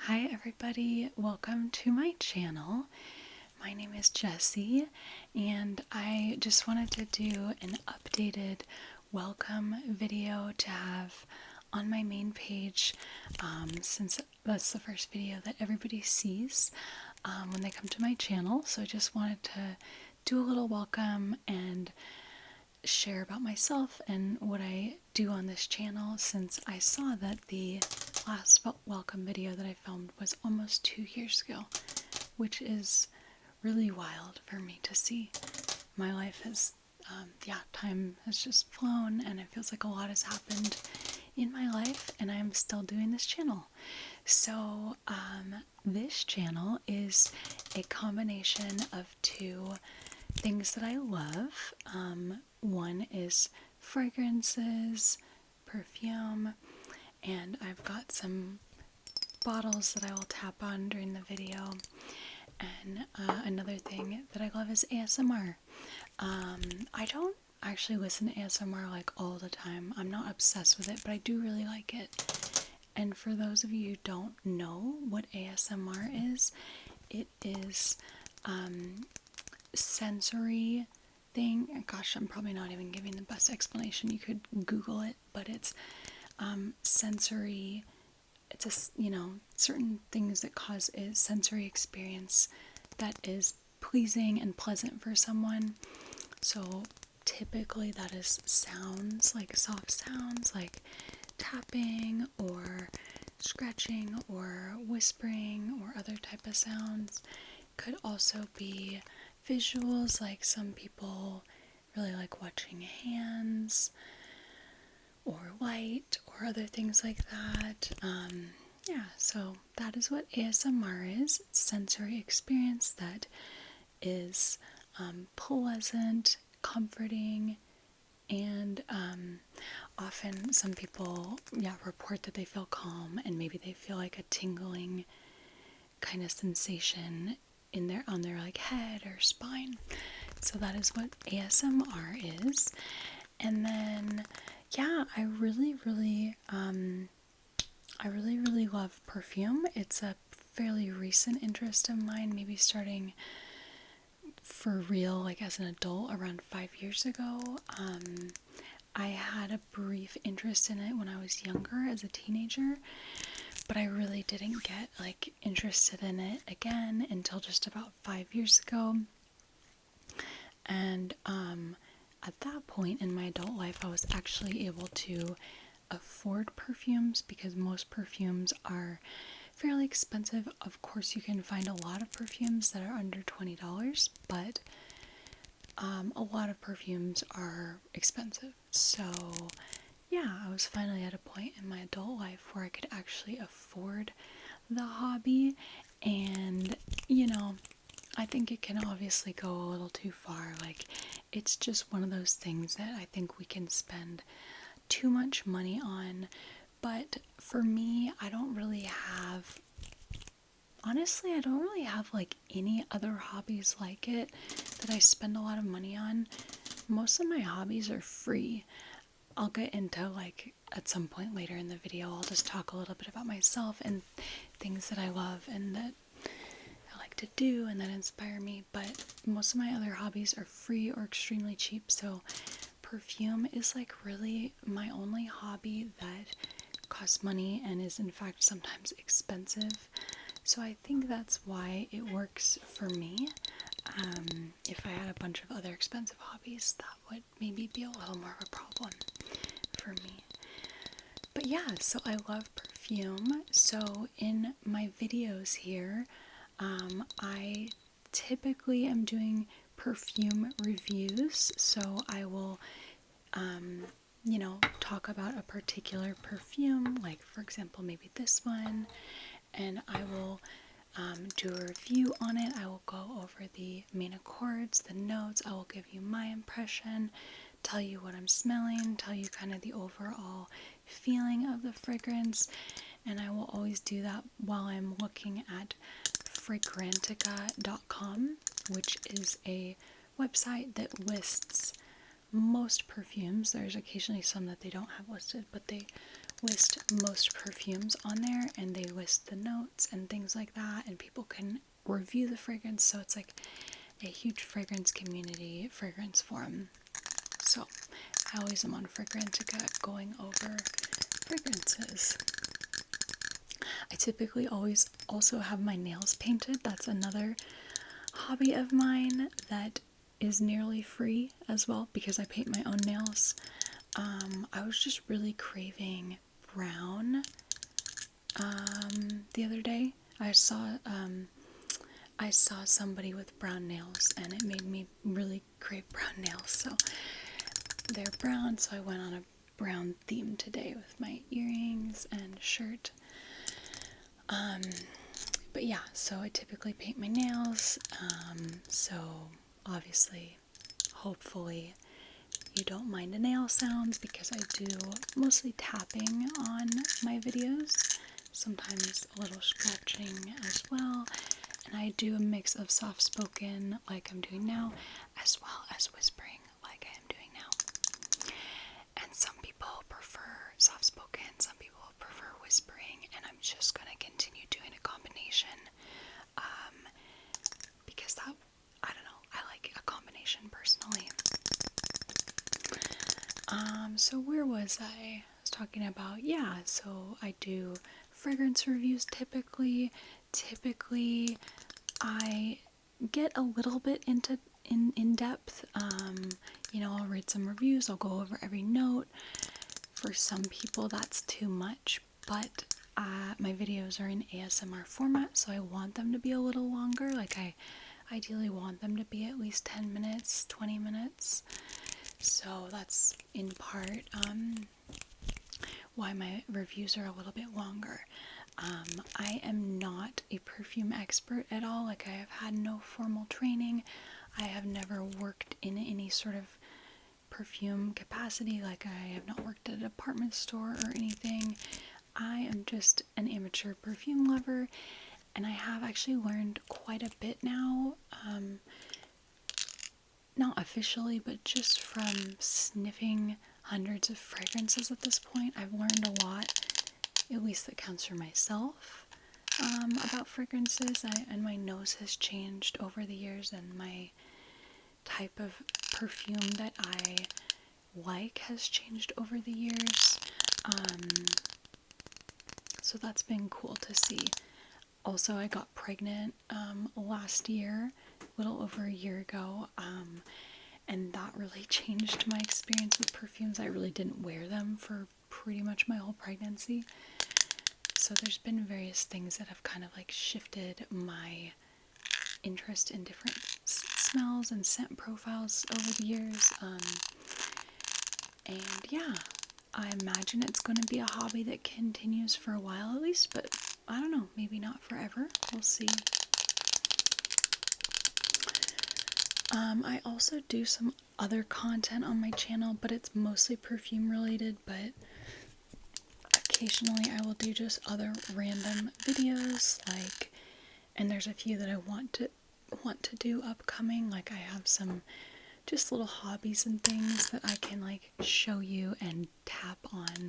Hi everybody, welcome to my channel. My name is Jessie and I just wanted to do an updated welcome video to have on my main page since that's the first video that everybody sees when they come to my channel. So I just wanted to do a little welcome and share about myself and what I do on this channel, since I saw that the last welcome video that I filmed was almost 2 years ago, which is really wild for me to see. My life has, time has just flown and it feels like a lot has happened in my life and I'm still doing this channel. So, this channel is a combination of two things that I love. One is fragrances, perfume, and I've got some bottles that I will tap on during the video. And another thing that I love is ASMR. I don't actually listen to ASMR like all the time. I'm not obsessed with it, but I do really like it. And for those of you who don't know what ASMR is, it is sensory thing. Gosh, I'm probably not even giving the best explanation. You could Google it, but it's sensory. It's certain things that cause a sensory experience that is pleasing and pleasant for someone. So typically that is sounds, like soft sounds like tapping or scratching or whispering or other type of sounds. Could also be visuals, like some people really like watching hands or light or other things like that. So that is what ASMR is. It's sensory experience that is pleasant, comforting, and often some people report that they feel calm and maybe they feel like a tingling kind of sensation on their like head or spine. So that is what ASMR is. And then I really love perfume. It's a fairly recent interest of mine, maybe starting for real like as an adult around 5 years ago. I had a brief interest in it when I was younger as a teenager, but I really didn't get like interested in it again until just about 5 years ago. And at that point in my adult life, I was actually able to afford perfumes because most perfumes are fairly expensive. Of course, you can find a lot of perfumes that are under $20, but a lot of perfumes are expensive. So I was finally at a point in my adult life where I could actually afford the hobby. And I think it can obviously go a little too far. Like, it's just one of those things that I think we can spend too much money on. But for me, I don't really have like any other hobbies like it that I spend a lot of money on. Most of my hobbies are free. I'll get into, like, at some point later in the video, I'll just talk a little bit about myself and things that I love and that I like to do and that inspire me. But most of my other hobbies are free or extremely cheap. So perfume is like really my only hobby that costs money and is in fact sometimes expensive. So I think that's why it works for me. If I had a bunch of other expensive hobbies, that would maybe be a little more of a problem for me. But so I love perfume. So in my videos here, I typically am doing perfume reviews. So I will, talk about a particular perfume, like for example, maybe this one, and I will do a review on it. I will go over the main accords, the notes. I will give you my impression, tell you what I'm smelling, tell you kind of the overall feeling of the fragrance, and I will always do that while I'm looking at fragrantica.com, which is a website that lists most perfumes. There's occasionally some that they don't have listed, but they list most perfumes on there, and they list the notes and things like that, and people can review the fragrance. So it's like a huge fragrance community, fragrance forum. So I always am on Fragrantica going over fragrances. I typically always also have my nails painted. That's another hobby of mine that is nearly free as well, because I paint my own nails. I was just really craving brown the other day. I saw somebody with brown nails, and it made me really crave brown nails. So they're brown, so I went on a brown theme today with my earrings and shirt. But yeah, so I typically paint my nails. So obviously, hopefully, you don't mind the nail sounds, because I do mostly tapping on my videos, sometimes a little scratching as well, and I do a mix of soft spoken like I'm doing now, as well as whispering like I am doing now. And some people prefer soft spoken, some people prefer whispering, and I'm just going to continue doing a combination, because that, I don't know, I like a combination personally. So where was I? I was talking about, yeah, so I do fragrance reviews typically. Typically, I get a little bit into in depth. I'll read some reviews, I'll go over every note. For some people, that's too much, but my videos are in ASMR format, so I want them to be a little longer. Like, I ideally want them to be at least 10 minutes, 20 minutes. So that's in part why my reviews are a little bit longer. I am not a perfume expert at all. Like, I have had no formal training. I have never worked in any sort of perfume capacity. Like, I have not worked at a department store or anything. I am just an amateur perfume lover, and I have actually learned quite a bit now. Not officially, but just from sniffing hundreds of fragrances at this point, I've learned a lot, at least that counts for myself, about fragrances. And my nose has changed over the years, and my type of perfume that I like has changed over the years. So that's been cool to see. Also, I got pregnant last year, a little over a year ago, and that really changed my experience with perfumes. I really didn't wear them for pretty much my whole pregnancy. So there's been various things that have kind of like shifted my interest in different smells and scent profiles over the years. And yeah, I imagine it's going to be a hobby that continues for a while at least, but I don't know, maybe not forever. We'll see. I also do some other content on my channel, but it's mostly perfume related, but occasionally I will do just other random videos, like, and there's a few that I want to do upcoming. Like, I have some just little hobbies and things that I can like show you and tap on.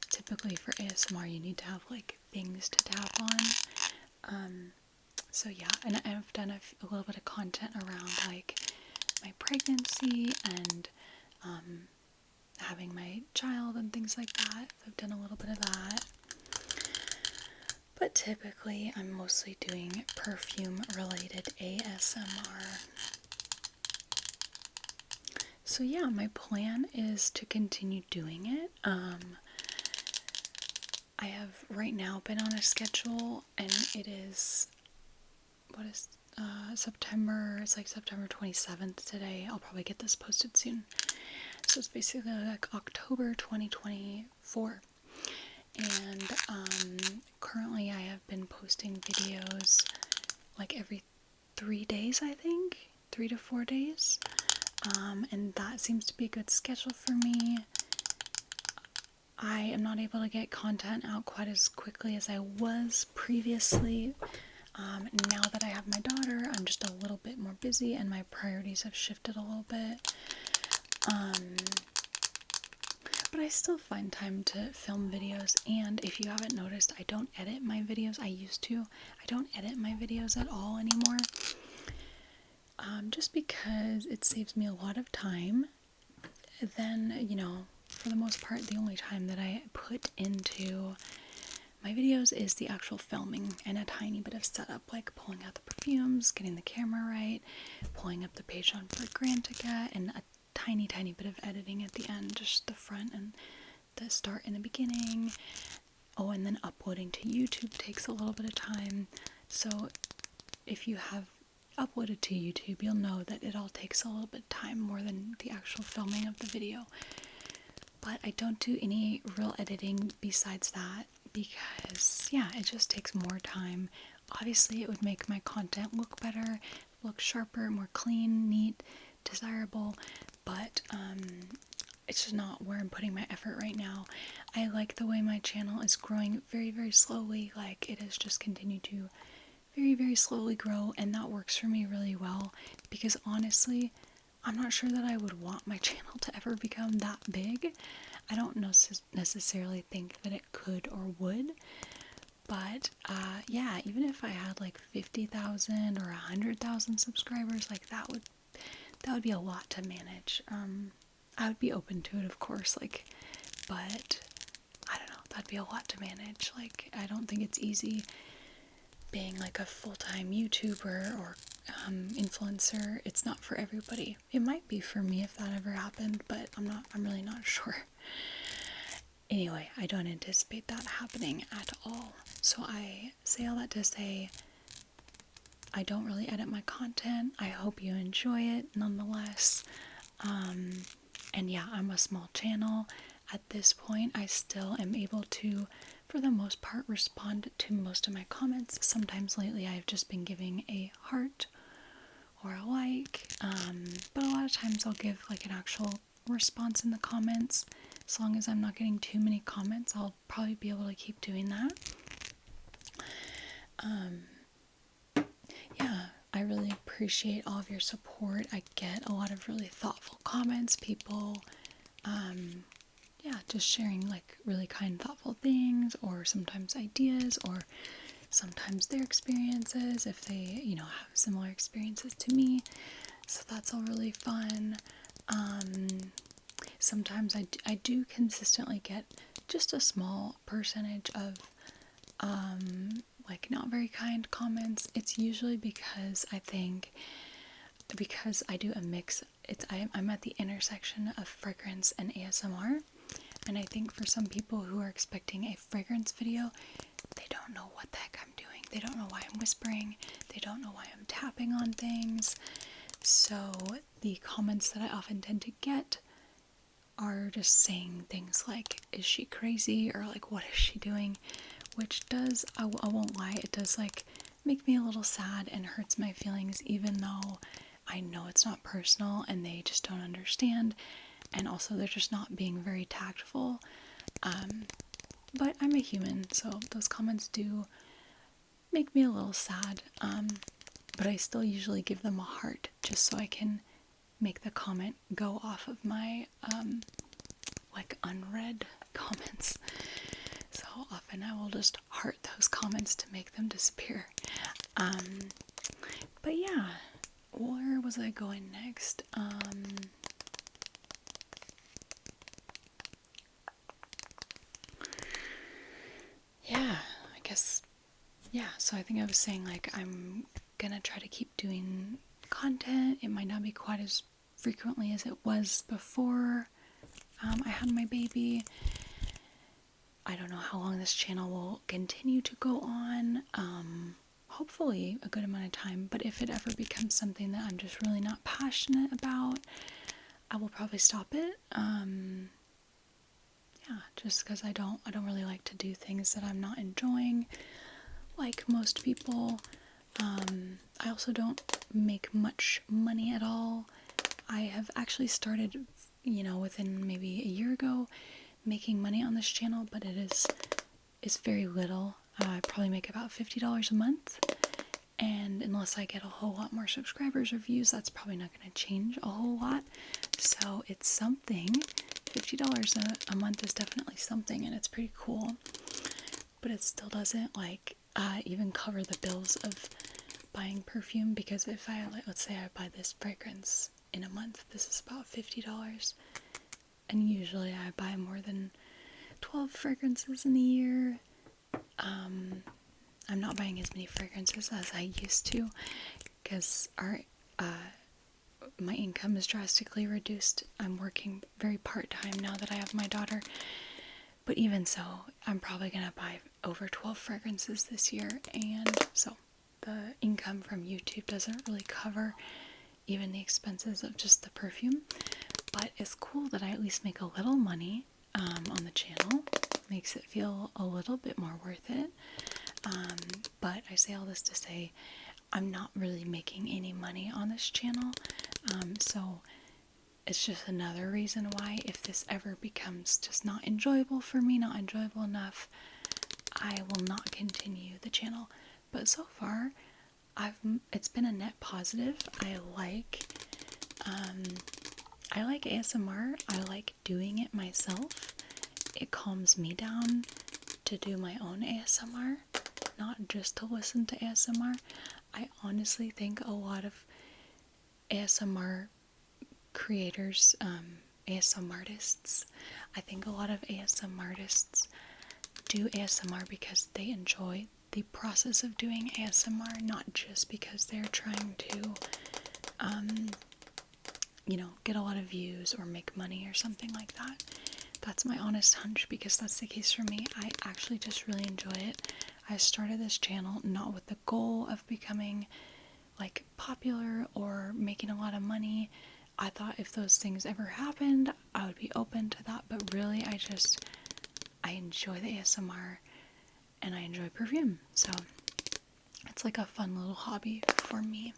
Typically for ASMR you need to have like things to tap on. So yeah, and I've done a little bit of content around like my pregnancy and having my child and things like that. I've done a little bit of that. But typically I'm mostly doing perfume related ASMR. So yeah, my plan is to continue doing it. I have right now been on a schedule, and it is, September, it's like September 27th today. I'll probably get this posted soon. So it's basically like October 2024. And currently I have been posting videos like every 3 days, I think. 3 to 4 days. And that seems to be a good schedule for me. I am not able to get content out quite as quickly as I was previously. Now that I have my daughter, I'm just a little bit more busy and my priorities have shifted a little bit. but I still find time to film videos. And if you haven't noticed, I don't edit my videos. I used to. I don't edit my videos at all anymore. Just because it saves me a lot of time. Then, you know, for the most part, the only time that I put into my videos is the actual filming and a tiny bit of setup, like pulling out the perfumes, getting the camera right, pulling up the page on Fragrantica, and a tiny bit of editing at the end, just the front and the start and the beginning. Oh, and then uploading to YouTube takes a little bit of time. So if you have uploaded to YouTube, you'll know that it all takes a little bit of time more than the actual filming of the video. But I don't do any real editing besides that because, yeah, it just takes more time. Obviously, it would make my content look better, look sharper, more clean, neat, desirable, but it's just not where I'm putting my effort right now. I like the way my channel is growing very, very slowly. Like, it has just continued to very, very slowly grow, and that works for me really well because honestly, I'm not sure that I would want my channel to ever become that big. I don't necessarily think that it could or would, but yeah, even if I had like 50,000 or 100,000 subscribers, like that would be a lot to manage. I would be open to it, of course, like, but I don't know, that'd be a lot to manage. Like, I don't think it's easy being like a full-time YouTuber or influencer. It's not for everybody. It might be for me if that ever happened, but I'm really not sure. Anyway, I don't anticipate that happening at all. So I say all that to say I don't really edit my content. I hope you enjoy it nonetheless. And yeah, I'm a small channel. At this point, I still am able to, for the most part, respond to most of my comments. Sometimes lately I've just been giving a heart or a like, but a lot of times I'll give like an actual response in the comments. As long as I'm not getting too many comments, I'll probably be able to keep doing that. Yeah, I really appreciate all of your support. I get a lot of really thoughtful comments, people, yeah, just sharing like really kind, thoughtful things, or sometimes ideas, or sometimes their experiences, if they, you know, have similar experiences to me. So that's all really fun. Sometimes I do consistently get just a small percentage of like not very kind comments. It's usually because I think because I do a mix. I'm at the intersection of fragrance and ASMR, and I think for some people who are expecting a fragrance video, they don't know what the heck I'm doing. They don't know why I'm whispering. They don't know why I'm tapping on things. So the comments that I often tend to get are just saying things like, is she crazy? Or like, what is she doing? Which does, I won't lie, it does like make me a little sad and hurts my feelings, even though I know it's not personal and they just don't understand. And also they're just not being very tactful. But I'm a human, so those comments do make me a little sad. But I still usually give them a heart just so I can make the comment go off of my like unread comments. So often I will just heart those comments to make them disappear. But yeah, where was I going next? Yeah, I guess, yeah, so I think I was saying like I'm gonna try to keep doing content. It might not be quite as frequently as it was before I had my baby. I don't know how long this channel will continue to go on. Hopefully a good amount of time, but if it ever becomes something that I'm just really not passionate about, I will probably stop it. Yeah, just because I don't really like to do things that I'm not enjoying, like most people. I also don't make much money at all. I have actually started, you know, within maybe a year ago, making money on this channel, but it's very little. I probably make about $50 a month, and unless I get a whole lot more subscribers or views, that's probably not going to change a whole lot. So it's something $50 a month is definitely something, and it's pretty cool. But it still doesn't like even cover the bills of buying perfume, because if I, let's say I buy this fragrance in a month, this is about $50. And usually I buy more than 12 fragrances in a year. I'm not buying as many fragrances as I used to, because my income is drastically reduced. I'm working very part-time now that I have my daughter. But even so, I'm probably going to buy over 12 fragrances this year, and so the income from YouTube doesn't really cover even the expenses of just the perfume. But it's cool that I at least make a little money on the channel. Makes it feel a little bit more worth it. But I say all this to say I'm not really making any money on this channel. So it's just another reason why, if this ever becomes just not enjoyable for me, not enjoyable enough, I will not continue the channel. But so far, it's been a net positive. I like ASMR. I like doing it myself. It calms me down to do my own ASMR, not just to listen to ASMR. I honestly think a lot of ASMR creators, ASMR artists, I think a lot of ASMR artists do ASMR because they enjoy the process of doing ASMR, not just because they're trying to, get a lot of views or make money or something like that. That's my honest hunch, because that's the case for me. I actually just really enjoy it. I started this channel not with the goal of becoming like popular or making a lot of money. I thought if those things ever happened, I would be open to that, but really I enjoy the ASMR and I enjoy perfume. So it's like a fun little hobby for me.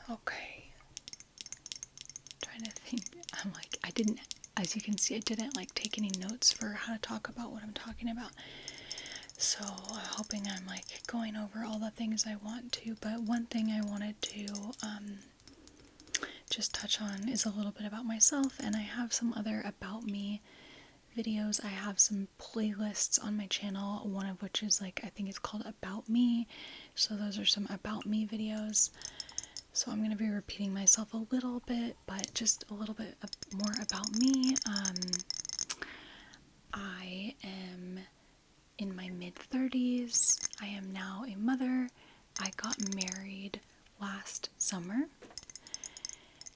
Okay. Trying to think. I'm like, as you can see, I didn't like take any notes for how to talk about what I'm talking about. So I'm hoping I'm like going over all the things I want to, but one thing I wanted to just touch on is a little bit about myself, and I have some other about me videos. I have some playlists on my channel, one of which is like, I think it's called About Me. So those are some about me videos. So I'm going to be repeating myself a little bit, but just a little bit more about me. I am in my mid-30s. I am now a mother. I got married last summer,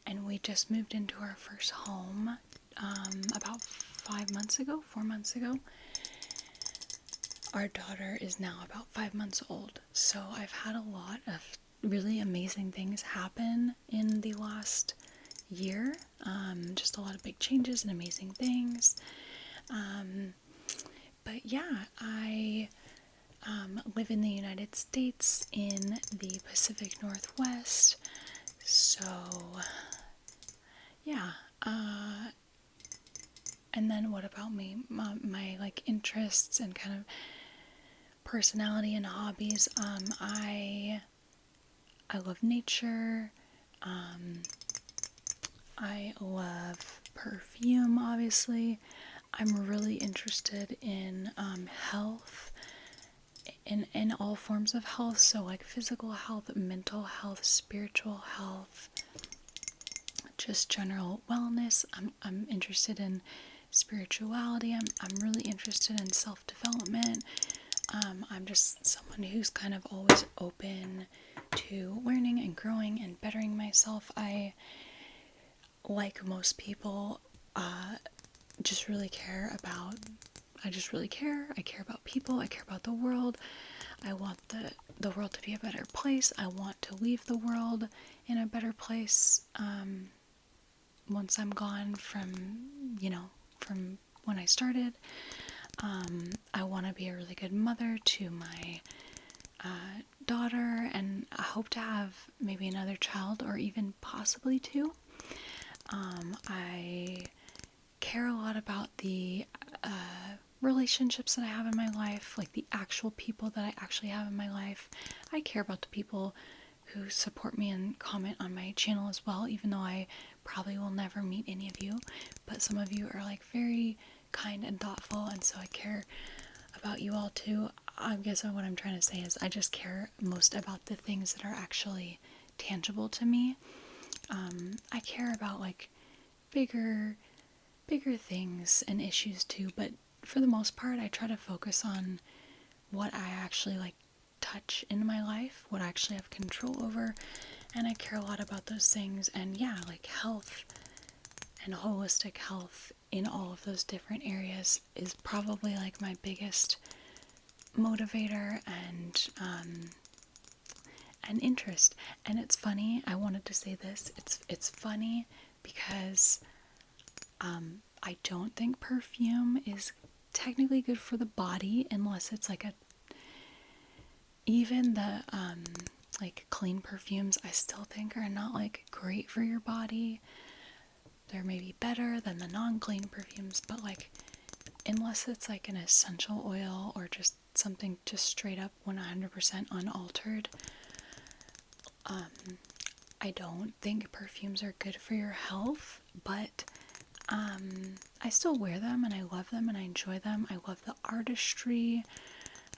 and we just moved into our first home about 4 months ago. Our daughter is now about 5 months old, so I've had a lot of really amazing things happen in the last year. Just a lot of big changes and amazing things. But yeah, I live in the United States in the Pacific Northwest. So yeah, and then what about me? My like interests and kind of personality and hobbies. I love nature. I love perfume, obviously. I'm really interested in health, in all forms of health, so like physical health, mental health, spiritual health, just general wellness. I'm interested in spirituality. I'm really interested in self-development. I'm just someone who's kind of always open to learning and growing and bettering myself. I, like most people, just really care about, I care about people, I care about the world. I want the world to be a better place. I want to leave the world in a better place, once I'm gone from when I started. I want to be a really good mother to my daughter, and I hope to have maybe another child, or even possibly two. I care a lot about the relationships that I have in my life, like the actual people that I actually have in my life. I care about the people who support me and comment on my channel as well, even though I probably will never meet any of you. But some of you are like very kind and thoughtful, and so I care about you all too. I guess what I'm trying to say is I just care most about the things that are actually tangible to me. I care about like bigger things and issues too, but for the most part I try to focus on what I actually like touch in my life, what I actually have control over, and I care a lot about those things. And yeah, like health and holistic health in all of those different areas is probably like my biggest motivator and interest. And it's funny, I wanted to say this, it's funny because I don't think perfume is technically good for the body unless it's like even the like clean perfumes I still think are not like great for your body. They're maybe better than the non-clean perfumes, but like unless it's like an essential oil or just something just straight up 100% unaltered, I don't think perfumes are good for your health. But I still wear them and I love them and I enjoy them. I love the artistry.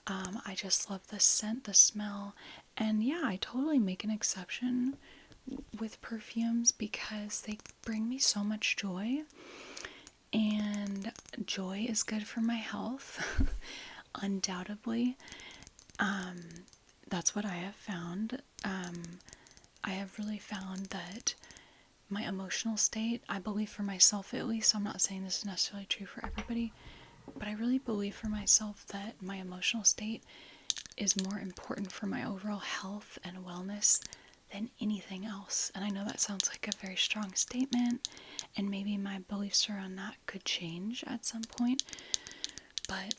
I just love the scent, the smell. And yeah, I totally make an exception with perfumes because they bring me so much joy. And joy is good for my health, undoubtedly. That's what I have found. I have really found that my emotional state, I believe for myself at least, I'm not saying this is necessarily true for everybody, but I really believe for myself that my emotional state is more important for my overall health and wellness than anything else. And I know that sounds like a very strong statement, and maybe my beliefs around that could change at some point, but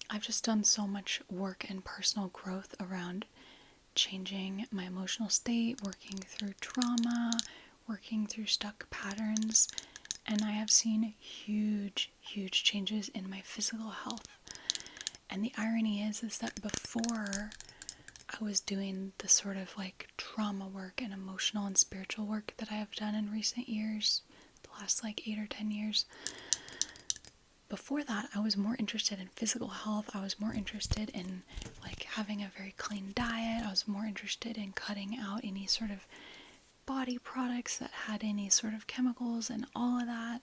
I've just done so much work and personal growth around changing my emotional state, working through trauma, working through stuck patterns, and I have seen huge changes in my physical health. And the irony is that before I was doing the sort of like trauma work and emotional and spiritual work that I have done in recent years, the last like 8 or 10 years, before that I was more interested in physical health. I was more interested in like having a very clean diet. I was more interested in cutting out any sort of body products that had any sort of chemicals and all of that.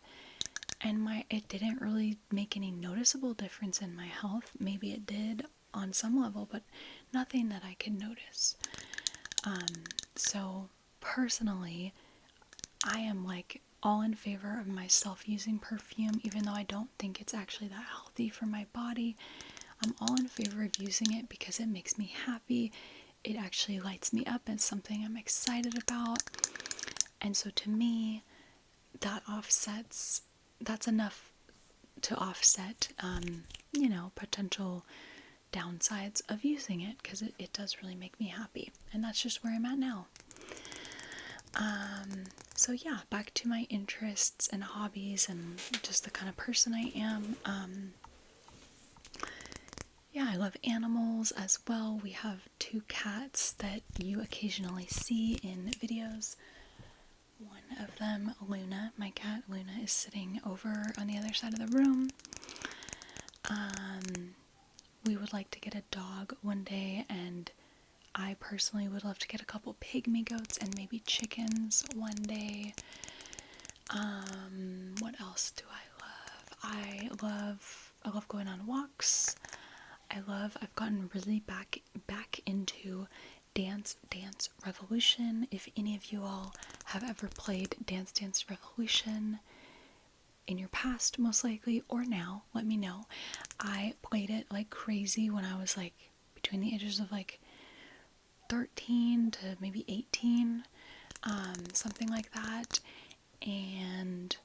And it didn't really make any noticeable difference in my health. Maybe it did on some level, but nothing that I could notice. So personally, I am like all in favor of myself using perfume, even though I don't think it's actually that healthy for my body. I'm all in favor of using it because it makes me happy. It actually lights me up. It's something I'm excited about. And so to me, that's enough to offset, potential downsides of using it, because it does really make me happy. And that's just where I'm at now. So yeah, back to my interests and hobbies and just the kind of person I am. Yeah, I love animals as well. We have 2 cats that you occasionally see in videos. One of them, Luna, my cat Luna, is sitting over on the other side of the room. We would like to get a dog one day, and I personally would love to get a couple pygmy goats and maybe chickens one day. What else do I love? I love going on walks. I've gotten really back into Dance Revolution. If any of you all have ever played Dance Revolution in your past, most likely, or now, let me know. I played it like crazy when I was like between the ages of like 13 to maybe 18, something like that, and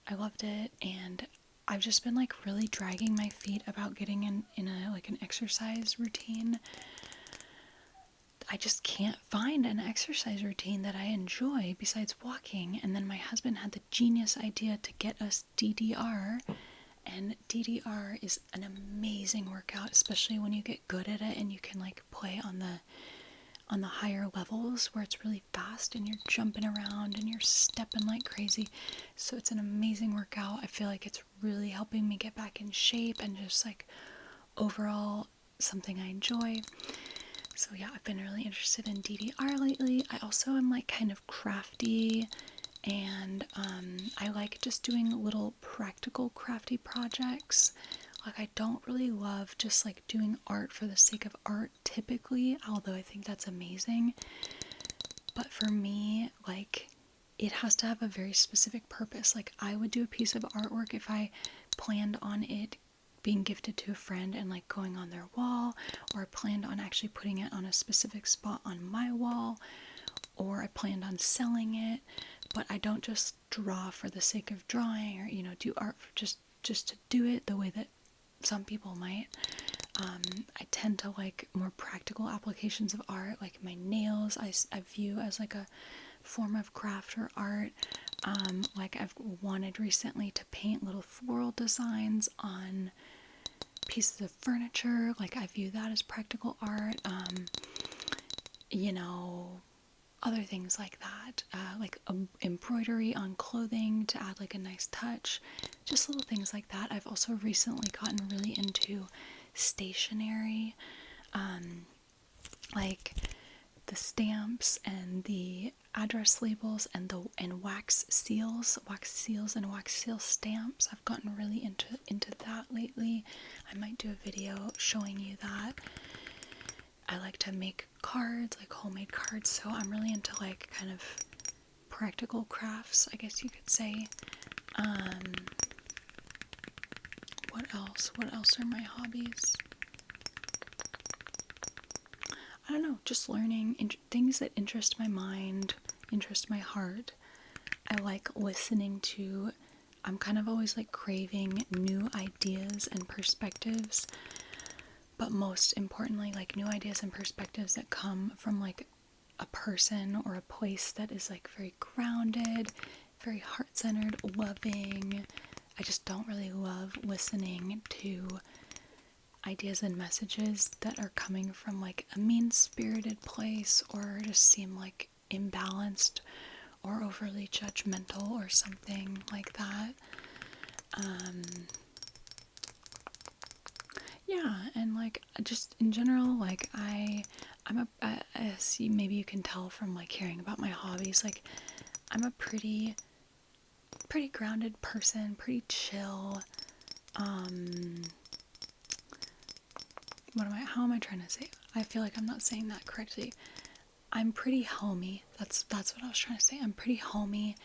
I loved it. And I've just been like really dragging my feet about getting in a like an exercise routine. I just can't find an exercise routine that I enjoy besides walking. And then my husband had the genius idea to get us DDR, and DDR is an amazing workout, especially when you get good at it and you can like play on the on the higher levels where it's really fast and you're jumping around and you're stepping like crazy. So it's an amazing workout. I feel like it's really helping me get back in shape and just like overall something I enjoy. So yeah, I've been really interested in DDR lately. I also am like kind of crafty, and I like just doing little practical crafty projects. Like, I don't really love just like doing art for the sake of art typically, although I think that's amazing. But for me, like, it has to have a very specific purpose. Like, I would do a piece of artwork if I planned on it being gifted to a friend and like going on their wall, or I planned on actually putting it on a specific spot on my wall, or I planned on selling it. But I don't just draw for the sake of drawing, or, you know, do art for just to do it the way that some people might. I tend to like more practical applications of art, like my nails I view as like a form of craft or art. Like, I've wanted recently to paint little floral designs on pieces of furniture. Like, I view that as practical art. You know, other things like that, like embroidery on clothing to add like a nice touch, just little things like that. I've also recently gotten really into stationery, like the stamps and the address labels and wax seals and wax seal stamps. I've gotten really into that lately. I might do a video showing you that. I like to make cards, like homemade cards, so I'm really into like kind of practical crafts, I guess you could say. What else? What else are my hobbies? I don't know, just learning things that interest my mind, interest my heart. I like listening to, I'm kind of always like craving new ideas and perspectives, but most importantly, like new ideas and perspectives that come from like a person or a place that is like very grounded, very heart-centered, loving. I just don't really love listening to ideas and messages that are coming from like a mean-spirited place, or just seem like imbalanced or overly judgmental or something like that. Yeah, and like just in general, like as maybe you can tell from like hearing about my hobbies, like I'm a pretty grounded person, pretty chill. How am I trying to say? I feel like I'm not saying that correctly. I'm pretty homey. That's what I was trying to say. I'm pretty homey.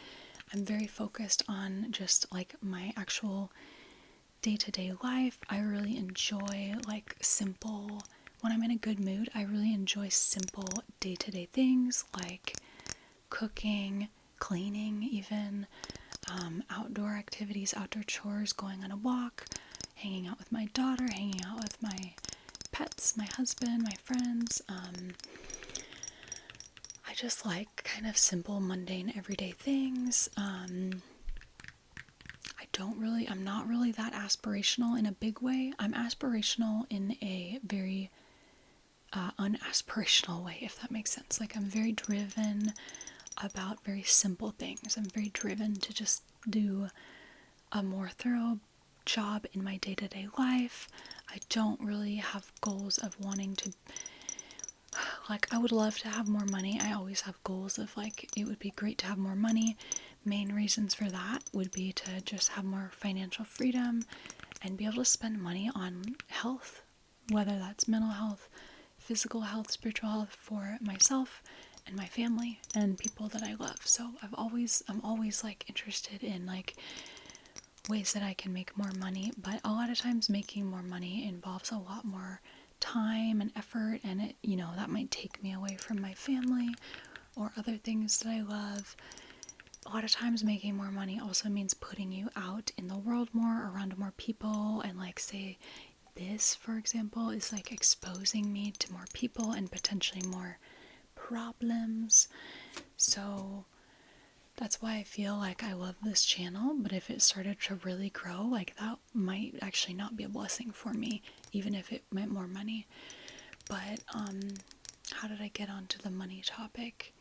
I'm very focused on just like my actual day-to-day life. I really enjoy like simple, when I'm in a good mood, I really enjoy simple day-to-day things like cooking, cleaning even, outdoor activities, outdoor chores, going on a walk, hanging out with my daughter, hanging out with my pets, my husband, my friends. I just like kind of simple, mundane, everyday things. I'm not really that aspirational in a big way. I'm aspirational in a very unaspirational way, if that makes sense. Like, I'm very driven about very simple things. I'm very driven to just do a more thorough job in my day-to-day life. I don't really have goals of wanting to, like, I would love to have more money. I always have goals of like, it would be great to have more money. Main reasons for that would be to just have more financial freedom and be able to spend money on health, whether that's mental health, physical health, spiritual health, for myself and my family and people that I love. So I'm always like interested in like ways that I can make more money, but a lot of times making more money involves a lot more time and effort, and it, you know, that might take me away from my family or other things that I love. A lot of times making more money also means putting you out in the world more, around more people, and like, say this for example is like exposing me to more people and potentially more problems. So that's why I feel like I love this channel, but if it started to really grow, like, that might actually not be a blessing for me, even if it meant more money. But how did I get onto the money topic?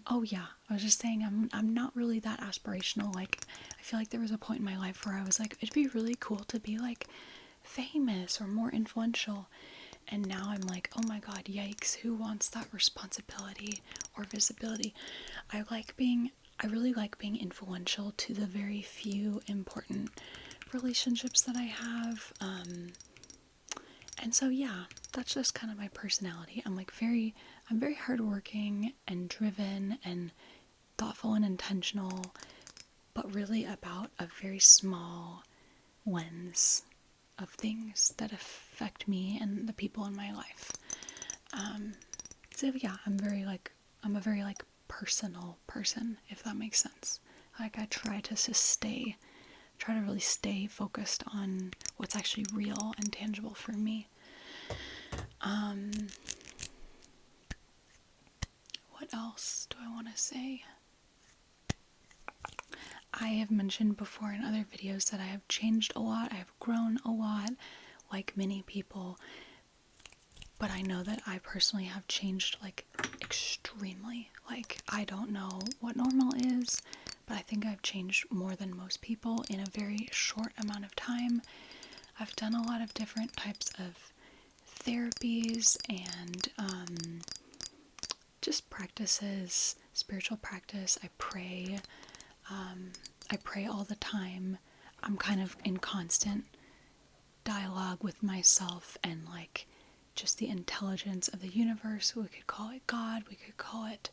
Oh yeah, I was just saying I'm not really that aspirational. Like, I feel like there was a point in my life where I was like, it'd be really cool to be like famous or more influential. And now I'm like, oh my god, yikes, who wants that responsibility or visibility? I really like being influential to the very few important relationships that I have. And so yeah, that's just kind of my personality. I'm very hardworking and driven and thoughtful and intentional, but really about a very small lens of things that affect me and the people in my life. So yeah, I'm a very like personal person, if that makes sense. Like I try to really stay focused on what's actually real and tangible for me. What else do I want to say? I have mentioned before in other videos that I have changed a lot, I have grown a lot, like many people, but I know that I personally have changed like extremely. Like, I don't know what normal is, but I think I've changed more than most people in a very short amount of time. I've done a lot of different types of therapies and just practices, spiritual practice. I pray. I pray all the time. I'm kind of in constant dialogue with myself and like just the intelligence of the universe. We could call it God, we could call it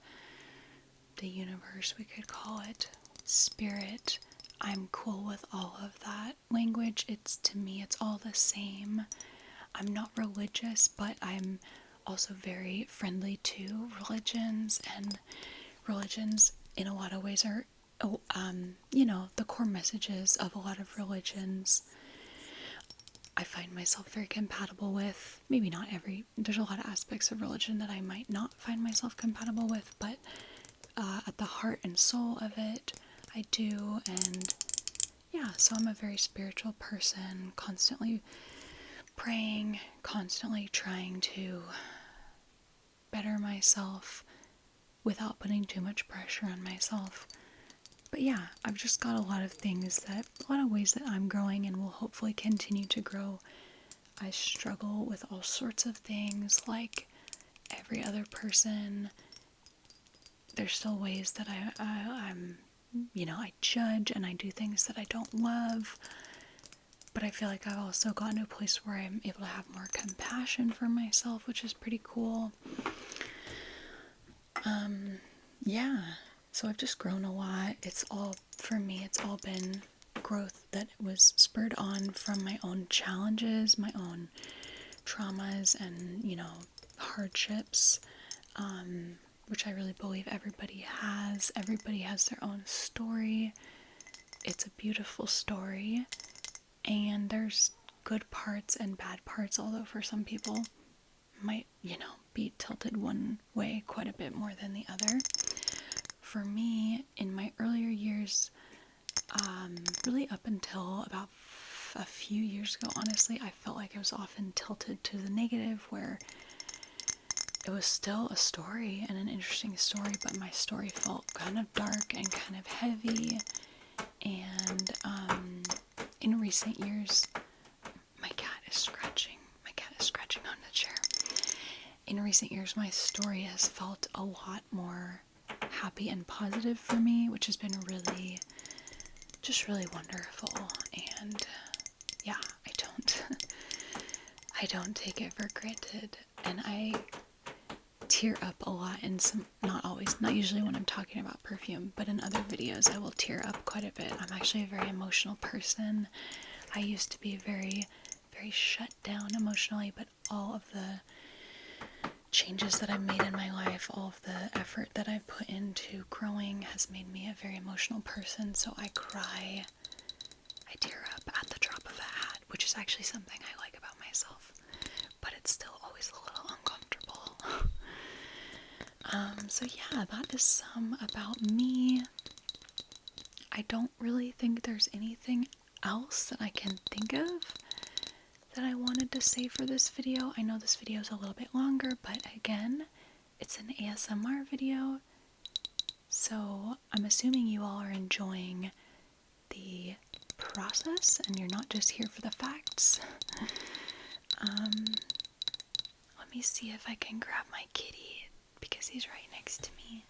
the universe, we could call it spirit. I'm cool with all of that language. To me, it's all the same. I'm not religious, but I'm also very friendly to religions, and religions in a lot of ways are, the core messages of a lot of religions I find myself very compatible with. Maybe not there's a lot of aspects of religion that I might not find myself compatible with, but at the heart and soul of it, I do. And yeah, so I'm a very spiritual person, constantly praying, constantly trying to better myself without putting too much pressure on myself. But yeah, I've just got a lot of ways that I'm growing and will hopefully continue to grow. I struggle with all sorts of things like every other person. There's still ways that I'm, I judge and I do things that I don't love. But I feel like I've also gotten to a place where I'm able to have more compassion for myself, which is pretty cool. Yeah, so I've just grown a lot. For me, it's all been growth that was spurred on from my own challenges, my own traumas, and, hardships, which I really believe everybody has. Everybody has their own story. It's a beautiful story, and there's good parts and bad parts, although for some people might, be tilted one way quite a bit more than the other. For me, in my earlier years, really up until about a few years ago, honestly, I felt like I was often tilted to the negative, where it was still a story and an interesting story, but my story felt kind of dark and kind of heavy. And in recent years, my cat is scratching on the chair. In recent years, my story has felt a lot more happy and positive for me, which has been really wonderful. And yeah, I don't take it for granted, and I tear up a lot in not usually when I'm talking about Perfume, but in other videos I will tear up quite a bit. I'm actually a very emotional person. I used to be very, very shut down emotionally, but all of the changes that I've made in my life, all of the effort that I've put into growing has made me a very emotional person. So I cry, I tear up at the drop of a hat, which is actually something I like about myself, but it's still always a little uncomfortable. So yeah, that is some about me. I don't really think there's anything else that I can think of. that I wanted to say for this video. I know this video is a little bit longer, but again, it's an ASMR video, so I'm assuming you all are enjoying the process and you're not just here for the facts. Let me see if I can grab my kitty because he's right next to me.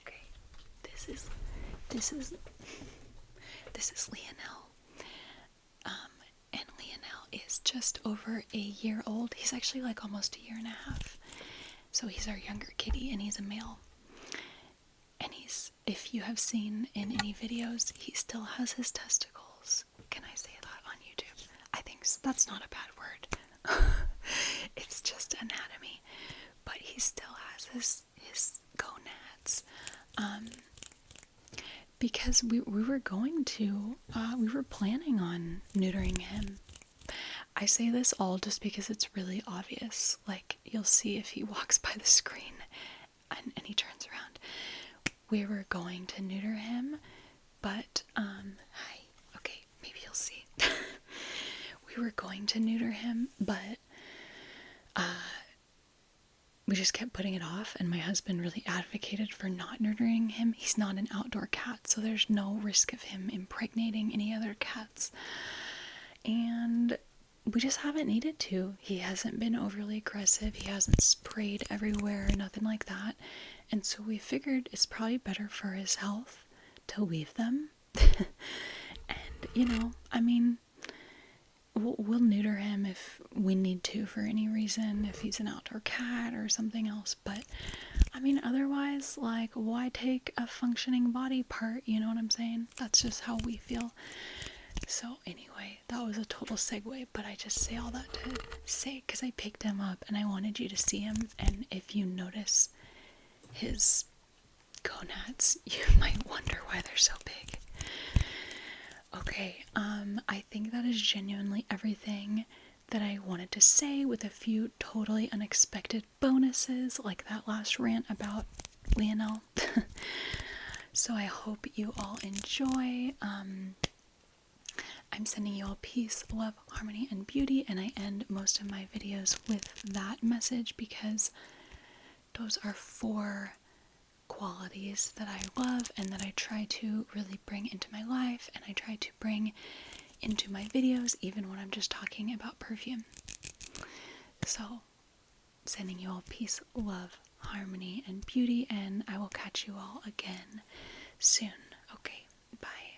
Okay, this is Lionel. And Lionel is just over a year old. He's actually like almost a year and a half. So he's our younger kitty, and he's a male. And if you have seen in any videos, he still has his testicles. Can I say that on YouTube? I think so. That's not a bad word. It's just anatomy. But he still has his gonads. Because we were planning on neutering him. I say this all just because it's really obvious. Like, you'll see if he walks by the screen and he turns around. We were going to neuter him, but, hi, okay, maybe you'll see. We were going to neuter him, but, we just kept putting it off, and my husband really advocated for not neutering him. He's not an outdoor cat, so there's no risk of him impregnating any other cats. And we just haven't needed to. He hasn't been overly aggressive. He hasn't sprayed everywhere, nothing like that. And so we figured it's probably better for his health to leave them. And, you know, I mean, we'll neuter him if we need to for any reason, if he's an outdoor cat or something else. But, I mean, otherwise, like, why take a functioning body part? You know what I'm saying? That's just how we feel. So anyway, that was a total segue, but I just say all that to say, because I picked him up and I wanted you to see him, and if you notice his gonads, you might wonder why they're so big. Okay, I think that is genuinely everything that I wanted to say, with a few totally unexpected bonuses, like that last rant about Lionel. So I hope you all enjoy. I'm sending you all peace, love, harmony, and beauty, and I end most of my videos with that message because those are 4 qualities that I love and that I try to really bring into my life, and I try to bring into my videos even when I'm just talking about perfume. So, sending you all peace, love, harmony, and beauty, and I will catch you all again soon. Okay, bye.